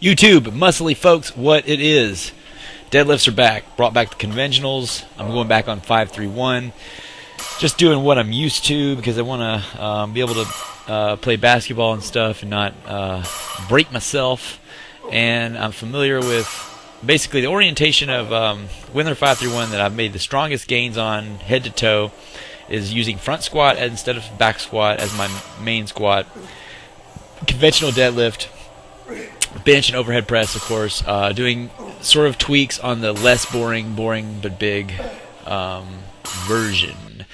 YouTube, muscly folks, what it is. Deadlifts are back. Brought back the conventionals. I'm going back on 531. Just doing what I'm used to because I want to be able to play basketball and stuff and not break myself. And I'm familiar with basically the orientation of Windler 531 that I've made the strongest gains on head to toe is using front squat instead of back squat as my main squat. Conventional deadlift, bench and overhead press, of course, doing sort of tweaks on the less boring but big version.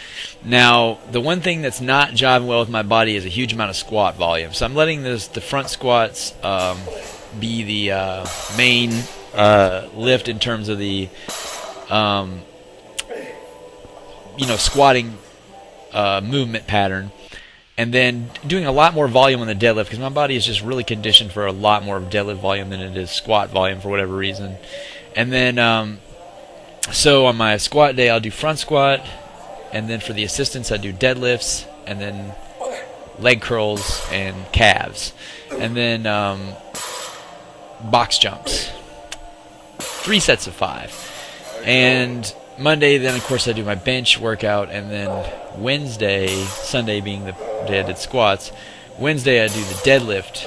Now, the one thing that's not jiving well with my body is a huge amount of squat volume. So I'm letting the front squats be the main lift in terms of the squatting movement pattern. And then doing a lot more volume on the deadlift because my body is just really conditioned for a lot more deadlift volume than it is squat volume for whatever reason. And then, so on my squat day, I'll do front squat. And then for the assistance, I do deadlifts. And then leg curls and calves. And then box jumps. 3 sets of 5. And Monday, then, of course, I do my bench workout. And then Wednesday, Sunday being the day I did squats, Wednesday I do the deadlift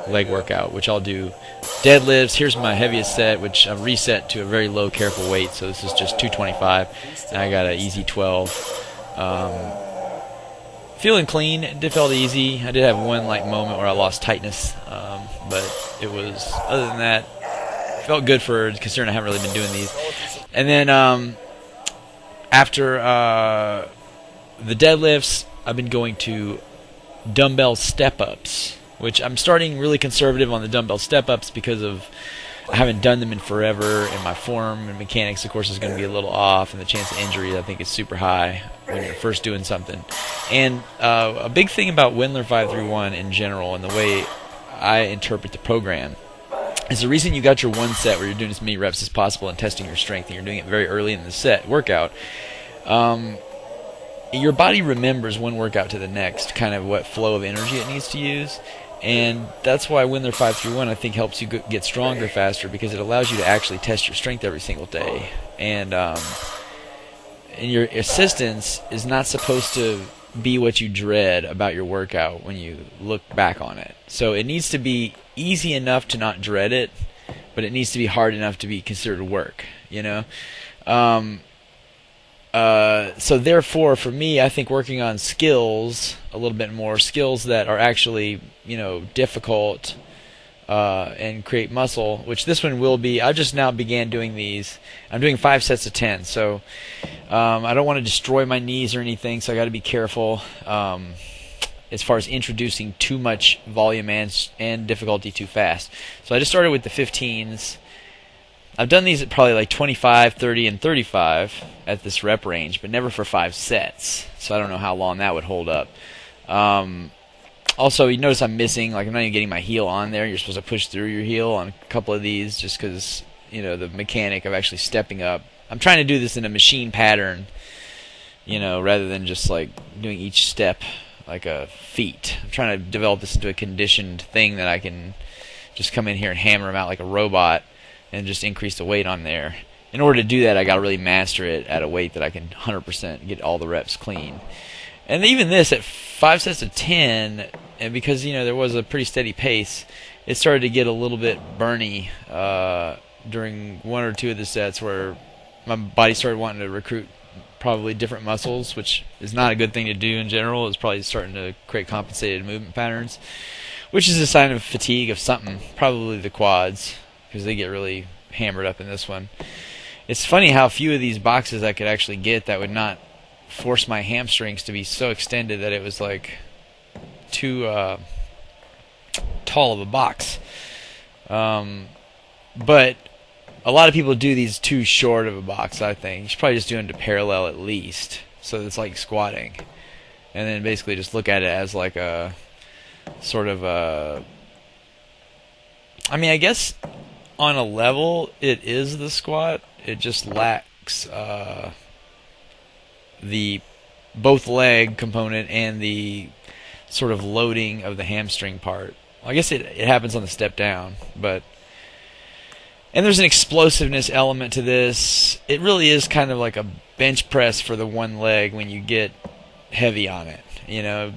leg workout, which I'll do deadlifts. Here's my heaviest set, which I've reset to a very low, careful weight. So this is just 225, and I got an easy 12. Feeling clean. It felt easy. I did have one moment where I lost tightness, but it was, other than that, felt good for considering I haven't really been doing these. And then after the deadlifts, I've been going to dumbbell step-ups, which I'm starting really conservative on the dumbbell step-ups because of I haven't done them in forever, and my form and mechanics, of course, is going to be a little off, and the chance of injury, I think, is super high when you're first doing something. And a big thing about Windler 531 in general and the way I interpret the program is the reason you got your one set where you're doing as many reps as possible and testing your strength, and you're doing it very early in the set workout. Your body remembers one workout to the next, kind of what flow of energy it needs to use. And that's why Windler 531, I think, helps you get stronger faster because it allows you to actually test your strength every single day. And your assistance is not supposed to be what you dread about your workout when you look back on it. So it needs to be easy enough to not dread it, but it needs to be hard enough to be considered work, So therefore, for me, I think working on skills a little bit more, skills that are actually, difficult and create muscle, which this one will be. I just now began doing these. I'm doing 5 sets of 10, so I don't want to destroy my knees or anything, so I got to be careful as far as introducing too much volume and difficulty too fast. So I just started with the 15s. I've done these at probably 25, 30, and 35 at this rep range, but never for 5 sets. So I don't know how long that would hold up. Also, you notice I'm missing, I'm not even getting my heel on there. You're supposed to push through your heel on a couple of these just because, the mechanic of actually stepping up. I'm trying to do this in a machine pattern, rather than just doing each step like a feat. I'm trying to develop this into a conditioned thing that I can just come in here and hammer them out like a robot and just increase the weight on there. In order to do that, I got to really master it at a weight that I can 100% get all the reps clean. And even this, at 5 sets of 10, and because, there was a pretty steady pace, it started to get a little bit burny during 1 or 2 of the sets where my body started wanting to recruit probably different muscles, which is not a good thing to do in general. It's probably starting to create compensated movement patterns, which is a sign of fatigue of something, probably the quads, because they get really hammered up in this one. It's funny how few of these boxes I could actually get that would not force my hamstrings to be so extended that it was too tall of a box. But a lot of people do these too short of a box, I think. You should probably just do them to parallel at least, so it's like squatting. And then basically just look at it as a sort of a... I guess on a level it is the squat. It just lacks the both leg component and the sort of loading of the hamstring part. I guess it happens on the step down, but. And there's an explosiveness element to this. It really is kind of like a bench press for the one leg when you get heavy on it,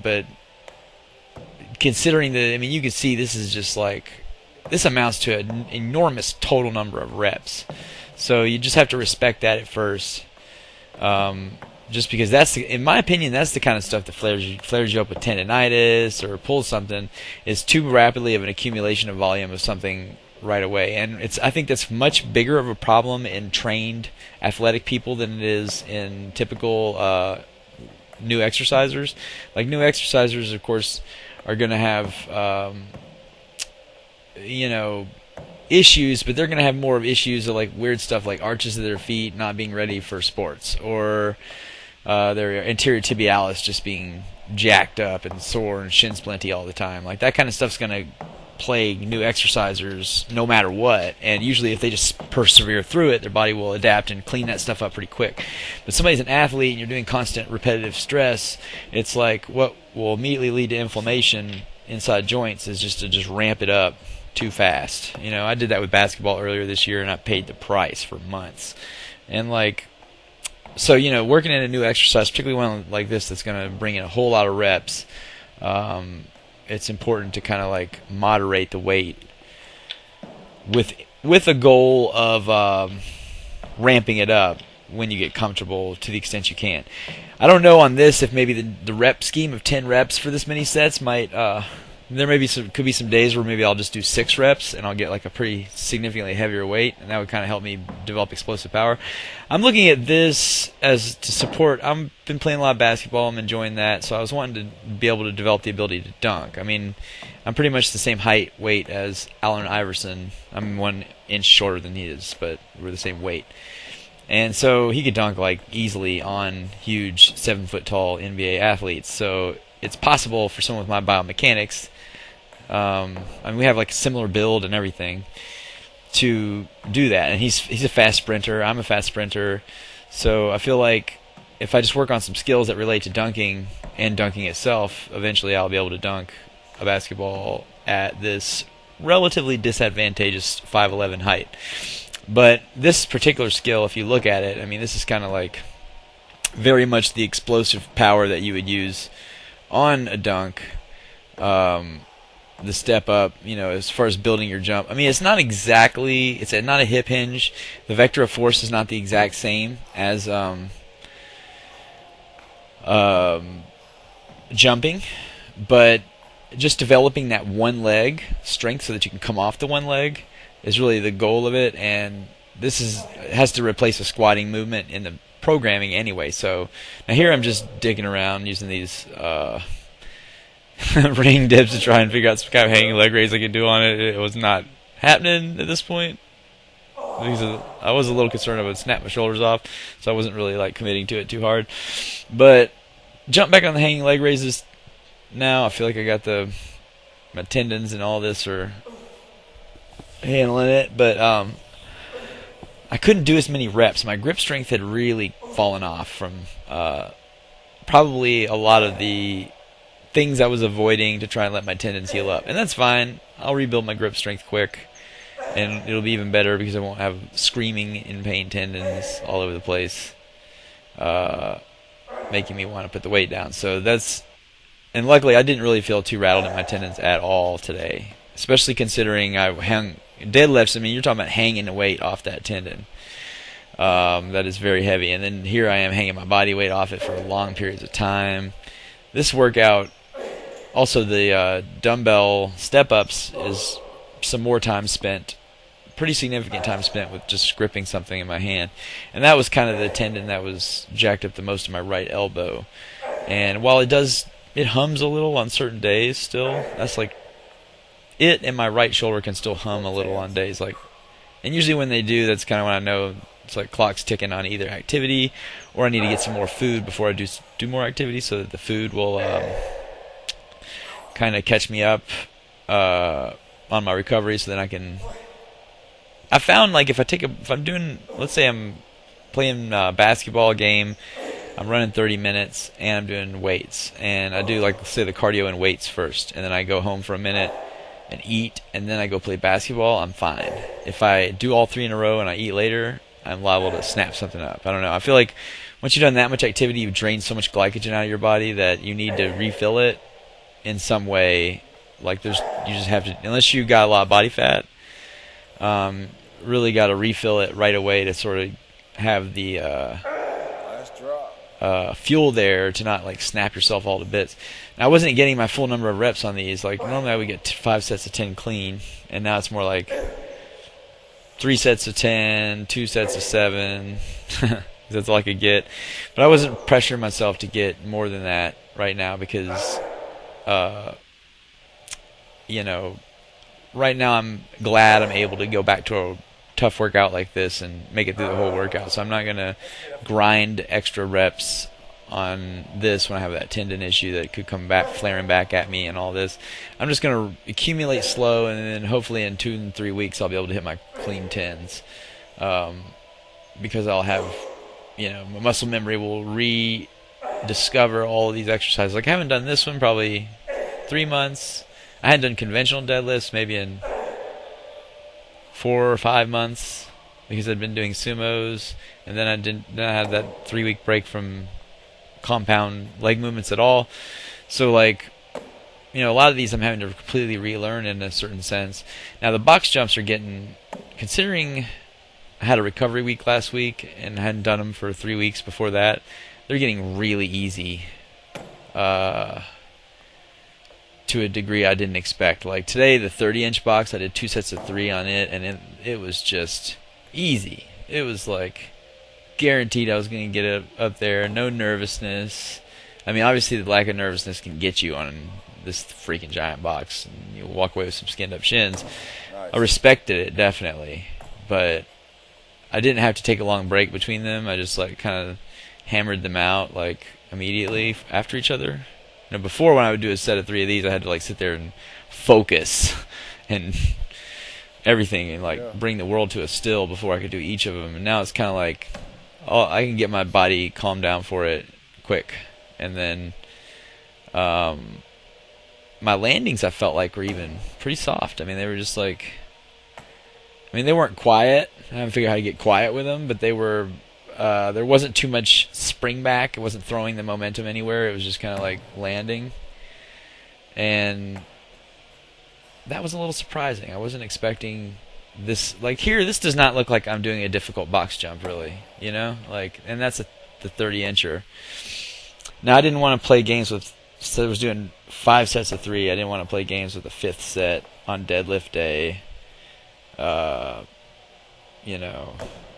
but considering you can see this is just like, this amounts to an enormous total number of reps. So you just have to respect that at first. Just because in my opinion, that's the kind of stuff that flares you up with tendonitis or pulls something, is too rapidly of an accumulation of volume of something right away. And I think that's much bigger of a problem in trained athletic people than it is in typical new exercisers. Like, new exercisers, of course, are going to have issues, but they're going to have more of issues of like weird stuff like arches of their feet not being ready for sports, or their anterior tibialis just being jacked up and sore and shin splinty all the time. Like, that kind of stuff's going to plague new exercisers no matter what, and usually if they just persevere through it, their body will adapt and clean that stuff up pretty quick. But somebody's an athlete and you're doing constant repetitive stress, it's like what will immediately lead to inflammation inside joints is just to ramp it up too fast. I did that with basketball earlier this year, and I paid the price for months. And so working in a new exercise, particularly one like this that's going to bring in a whole lot of reps, it's important to kind of like moderate the weight with a goal of ramping it up when you get comfortable to the extent you can. I don't know on this if maybe the rep scheme of 10 reps for this many sets might there could be some days where maybe I'll just do 6 reps and I'll get like a pretty significantly heavier weight, and that would kind of help me develop explosive power. I'm looking at this as to support. I've been playing a lot of basketball. I'm enjoying that, so I was wanting to be able to develop the ability to dunk. I'm pretty much the same height, weight as Allen Iverson. I'm 1 inch shorter than he is, but we're the same weight. And so he could dunk like easily on huge 7-foot-tall NBA athletes. So it's possible for someone with my biomechanics, we have like a similar build and everything, to do that. And he's a fast sprinter. I'm a fast sprinter. So I feel like if I just work on some skills that relate to dunking and dunking itself, eventually I'll be able to dunk a basketball at this relatively disadvantageous 5'11" height. But this particular skill, if you look at it, this is kind of like very much the explosive power that you would use on a dunk. The step up, as far as building your jump. It's not exactly, it's not a hip hinge. The vector of force is not the exact same as jumping, but just developing that one leg strength so that you can come off the one leg is really the goal of it. And this has to replace a squatting movement in the programming anyway. So now here I'm just digging around using these ring dips to try and figure out some kind of hanging leg raise I could do on it. It was not happening at this point because I was a little concerned I would snap my shoulders off, so I wasn't really like committing to it too hard. But jump back on the hanging leg raises now. I feel like I got my tendons and all this are handling it, but I couldn't do as many reps. My grip strength had really fallen off from probably a lot of the things I was avoiding to try and let my tendons heal up. And that's fine. I'll rebuild my grip strength quick, and it'll be even better because I won't have screaming in pain tendons all over the place, making me want to put the weight down. So and luckily I didn't really feel too rattled in my tendons at all today, especially considering I hung deadlifts. You're talking about hanging the weight off that tendon. That is very heavy. And then here I am hanging my body weight off it for long periods of time. This workout, also the dumbbell step-ups, is some more time spent, pretty significant time spent with just gripping something in my hand. And that was kind of the tendon that was jacked up the most in my right elbow. And while it hums a little on certain days still, that's like, it and my right shoulder can still hum a little on days like, and usually when they do, that's kind of when I know it's like clock's ticking on either activity, or I need to get some more food before I do more activity, so that the food will kind of catch me up on my recovery, so then I found like if I'm doing, let's say I'm playing a basketball game, I'm running 30 minutes and I'm doing weights, and I do like, say, the cardio and weights first, and then I go home for a minute and eat, and then I go play basketball, I'm fine. If I do all 3 in a row and I eat later, I'm liable to snap something up. I don't know. I feel like once you've done that much activity, you've drained so much glycogen out of your body that you need to refill it in some way. Like you just have to, unless you got a lot of body fat, really got to refill it right away to sort of have the fuel there to not like snap yourself all to bits. Now, I wasn't getting my full number of reps on these. Like normally I would get 5 sets of 10 clean, and now it's more like 3 sets of 10, 2 sets of 7. That's all I could get. But I wasn't pressuring myself to get more than that right now because, right now I'm glad I'm able to go back to a tough workout like this and make it through the whole workout. So I'm not going to grind extra reps on this when I have that tendon issue that could come back, flaring back at me and all this. I'm just going to accumulate slow, and then hopefully in 2 and 3 weeks I'll be able to hit my clean 10s. Because I'll have, my muscle memory will rediscover all of these exercises. Like I haven't done this one probably 3 months. I hadn't done conventional deadlifts maybe in 4 or 5 months because I'd been doing sumos, and then I had that 3-week break from compound leg movements at all. So like, a lot of these I'm having to completely relearn in a certain sense. Now the box jumps are getting, considering I had a recovery week last week and hadn't done them for 3 weeks before that, they're getting really easy. To a degree I didn't expect. Like today, the 30-inch box, I did 2 sets of 3 on it, and it was just easy. It was like guaranteed I was going to get it up there. No nervousness. I mean, obviously the lack of nervousness can get you on this freaking giant box, and you walk away with some skinned up shins. Nice. I respected it, definitely, but I didn't have to take a long break between them. I just like kind of hammered them out like immediately after each other. Before when I would do a set of 3 of these, I had to like sit there and focus and everything and like bring the world to a still before I could do each of them. And now it's kind of like, I can get my body calmed down for it quick. And then my landings I felt like were even pretty soft. I mean, they were just like, they weren't quiet. I haven't figured out how to get quiet with them, but they were. There wasn't too much spring back. It wasn't throwing the momentum anywhere. It was just kind of like landing. And that was a little surprising. I wasn't expecting this. Like here, this does not look like I'm doing a difficult box jump, really. Like, and that's the 30-incher. Now, I didn't want to play games with, so I was doing 5 sets of 3. I didn't want to play games with the 5th set on deadlift day.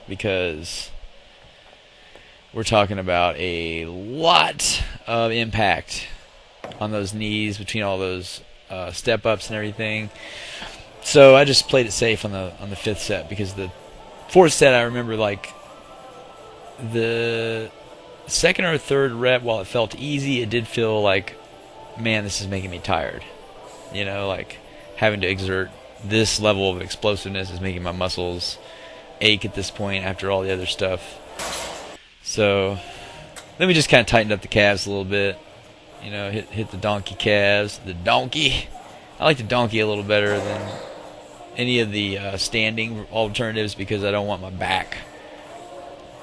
Because we're talking about a lot of impact on those knees between all those step ups and everything. So I just played it safe on the 5th set, because the 4th set I remember like the 2nd or 3rd rep, while it felt easy, it did feel like, man, this is making me tired. Like having to exert this level of explosiveness is making my muscles ache at this point after all the other stuff. So then we just kind of tightened up the calves a little bit. Hit the donkey calves. The donkey. I like the donkey a little better than any of the standing alternatives, because I don't want my back.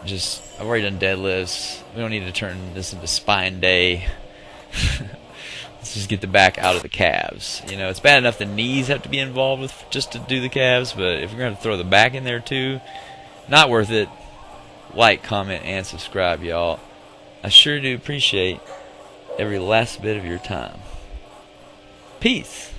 I've already done deadlifts. We don't need to turn this into spine day. Let's just get the back out of the calves. It's bad enough the knees have to be involved with just to do the calves, but if we're going to throw the back in there too, not worth it. Like, comment, and subscribe, y'all. I sure do appreciate every last bit of your time. Peace.